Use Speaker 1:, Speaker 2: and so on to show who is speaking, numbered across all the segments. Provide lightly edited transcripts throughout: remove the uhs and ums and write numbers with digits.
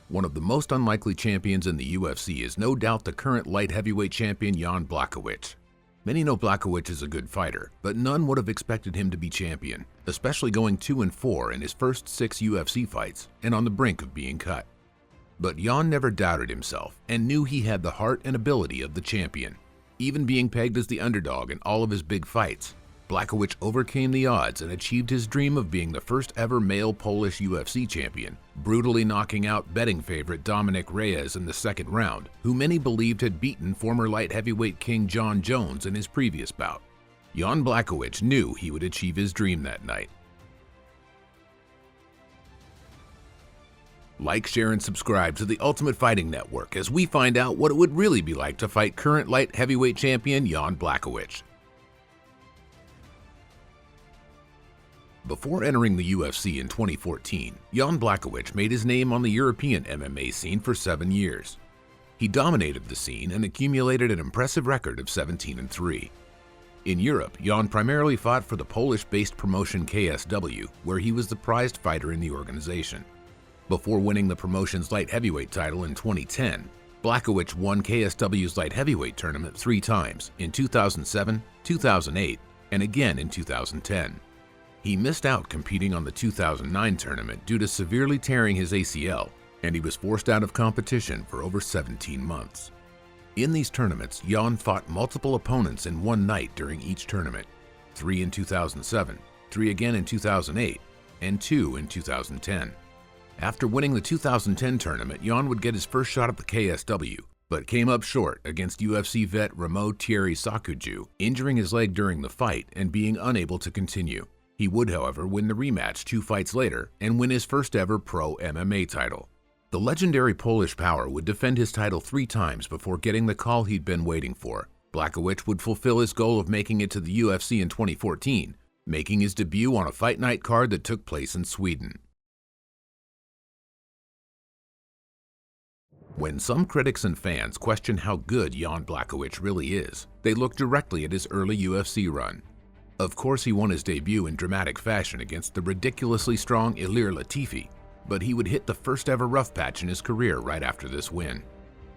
Speaker 1: One of the most unlikely champions in the UFC is no doubt the current light heavyweight champion Jan Blachowicz. Many know Blachowicz is a good fighter, but none would have expected him to be champion, especially going 2-4 in his first 6 UFC fights and on the brink of being cut. But Jan never doubted himself and knew he had the heart and ability of the champion. Even being pegged as the underdog in all of his big fights, Blachowicz overcame the odds and achieved his dream of being the first ever male Polish UFC champion, brutally knocking out betting favorite Dominic Reyes in the second round, who many believed had beaten former light heavyweight king Jon Jones in his previous bout. Jan Blachowicz knew he would achieve his dream that night. Like, share, and subscribe to the Ultimate Fighting Network as we find out what it would really be like to fight current light heavyweight champion Jan Blachowicz. Before entering the UFC in 2014, Jan Blachowicz made his name on the European MMA scene for 7 years. He dominated the scene and accumulated an impressive record of 17-3. In Europe, Jan primarily fought for the Polish-based promotion KSW, where he was the prized fighter in the organization. Before winning the promotion's light heavyweight title in 2010, Blachowicz won KSW's light heavyweight tournament 3 times, in 2007, 2008, and again in 2010. He missed out competing on the 2009 tournament due to severely tearing his ACL, and he was forced out of competition for over 17 months. In these tournaments, Jan fought multiple opponents in one night during each tournament, 3 in 2007, 3 again in 2008, and 2 in 2010. After winning the 2010 tournament, Jan would get his first shot at the KSW, but came up short against UFC vet Ramo Thierry Sakuju, injuring his leg during the fight and being unable to continue. He would, however, win the rematch 2 fights later and win his first ever pro MMA title. The legendary Polish power would defend his title 3 times before getting the call he'd been waiting for. Blachowicz would fulfill his goal of making it to the UFC in 2014, making his debut on a fight night card that took place in Sweden. When some critics and fans question how good Jan Blachowicz really is, they look directly at his early UFC run. Of course, he won his debut in dramatic fashion against the ridiculously strong Ilir Latifi, but he would hit the first ever rough patch in his career right after this win.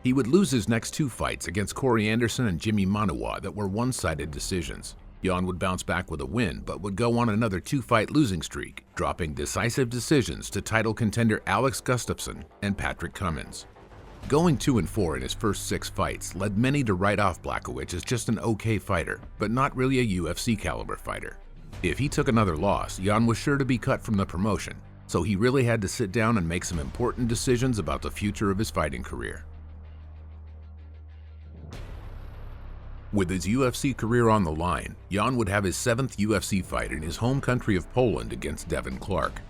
Speaker 1: He would lose his next 2 fights against Corey Anderson and Jimmy Manuwa that were one-sided decisions. Jan would bounce back with a win, but would go on another 2-fight losing streak, dropping decisive decisions to title contender Alex Gustafsson and Patrick Cummins. Going 2-4 in his first 6 fights led many to write off Blachowicz as just an okay fighter, but not really a UFC caliber fighter. If he took another loss, Jan was sure to be cut from the promotion, so he really had to sit down and make some important decisions about the future of his fighting career. With his UFC career on the line, Jan would have his 7th UFC fight in his home country of Poland against Devin Clark.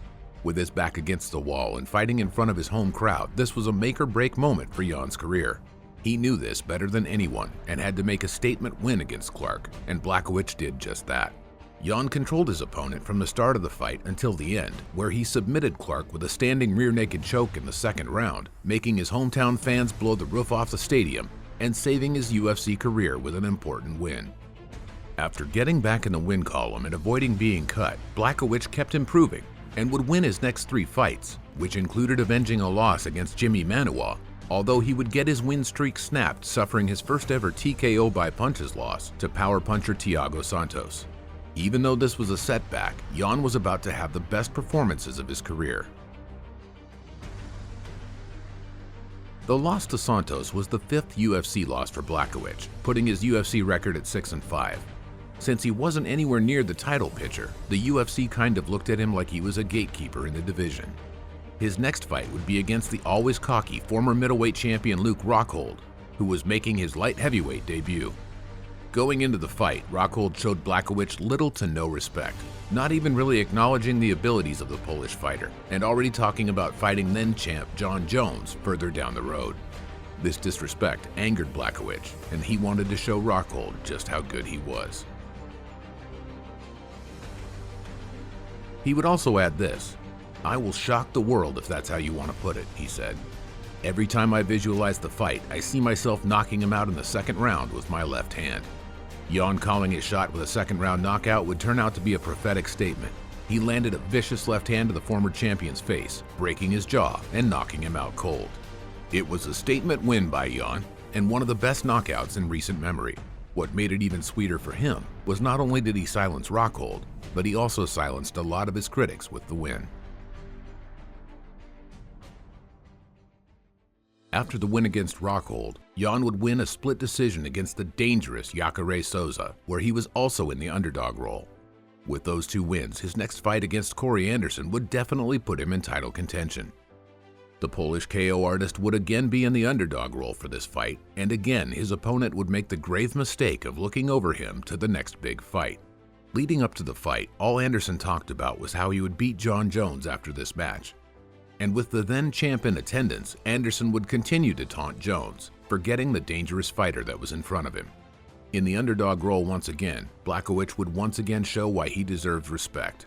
Speaker 1: With his back against the wall and fighting in front of his home crowd, this was a make-or-break moment for Jan's career. He knew this better than anyone and had to make a statement win against Clark, and Blachowicz did just that. Jan controlled his opponent from the start of the fight until the end, where he submitted Clark with a standing rear naked choke in the second round, making his hometown fans blow the roof off the stadium and saving his UFC career with an important win. After getting back in the win column and avoiding being cut, Blachowicz kept improving and would win his next 3 fights, which included avenging a loss against Jimmy Manuwa, although he would get his win streak snapped, suffering his first ever TKO by punches loss to power puncher Thiago Santos. Even though this was a setback, Jan was about to have the best performances of his career. The loss to Santos was the 5th UFC loss for Blachowicz, putting his UFC record at 6-5. Since he wasn't anywhere near the title picture, the UFC kind of looked at him like he was a gatekeeper in the division. His next fight would be against the always cocky former middleweight champion Luke Rockhold, who was making his light heavyweight debut. Going into the fight, Rockhold showed Blachowicz little to no respect, not even really acknowledging the abilities of the Polish fighter, and already talking about fighting then-champ Jon Jones further down the road. This disrespect angered Blachowicz, and he wanted to show Rockhold just how good he was. He would also add this: "I will shock the world if that's how you want to put it," he said. "Every time I visualize the fight, I see myself knocking him out in the second round with my left hand." Jan calling his shot with a second round knockout would turn out to be a prophetic statement. He landed a vicious left hand to the former champion's face, breaking his jaw and knocking him out cold. It was a statement win by Jan, and one of the best knockouts in recent memory. What made it even sweeter for him was not only did he silence Rockhold, but he also silenced a lot of his critics with the win. After the win against Rockhold, Jan would win a split decision against the dangerous Jacare Souza, where he was also in the underdog role. With those two wins, his next fight against Corey Anderson would definitely put him in title contention. The Polish KO artist would again be in the underdog role for this fight, and again his opponent would make the grave mistake of looking over him to the next big fight. Leading up to the fight, all Anderson talked about was how he would beat Jon Jones after this match. And with the then champ in attendance, Anderson would continue to taunt Jones, forgetting the dangerous fighter that was in front of him. In the underdog role once again, Blachowicz would once again show why he deserved respect.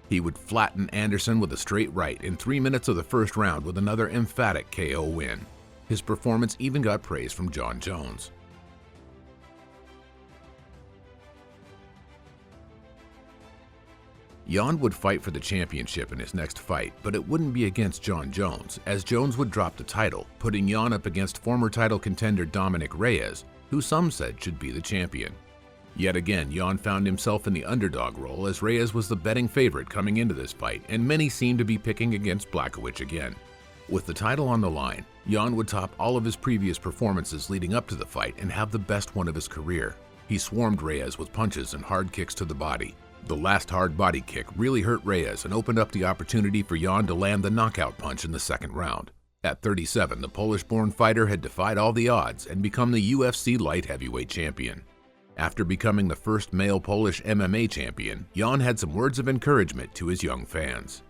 Speaker 1: He would flatten Anderson with a straight right in 3 minutes of the first round with another emphatic KO win. His performance even got praise from Jon Jones. Jan would fight for the championship in his next fight, but it wouldn't be against Jon Jones, as Jones would drop the title, putting Jan up against former title contender Dominic Reyes, who some said should be the champion. Yet again, Jan found himself in the underdog role, as Reyes was the betting favorite coming into this fight, and many seemed to be picking against Blachowicz again. With the title on the line, Jan would top all of his previous performances leading up to the fight and have the best one of his career. He swarmed Reyes with punches and hard kicks to the body. The last hard body kick really hurt Reyes and opened up the opportunity for Jan to land the knockout punch in the second round. At 37, the Polish-born fighter had defied all the odds and become the UFC light heavyweight champion. After becoming the first male Polish MMA champion, Jan had some words of encouragement to his young fans.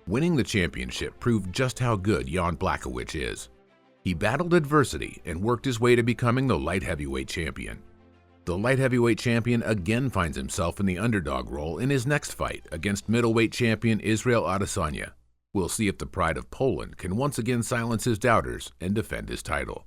Speaker 1: Winning the championship proved just how good Jan Blachowicz is. He battled adversity and worked his way to becoming the light heavyweight champion. The light heavyweight champion again finds himself in the underdog role in his next fight against middleweight champion Israel Adesanya. We'll see if the pride of Poland can once again silence his doubters and defend his title.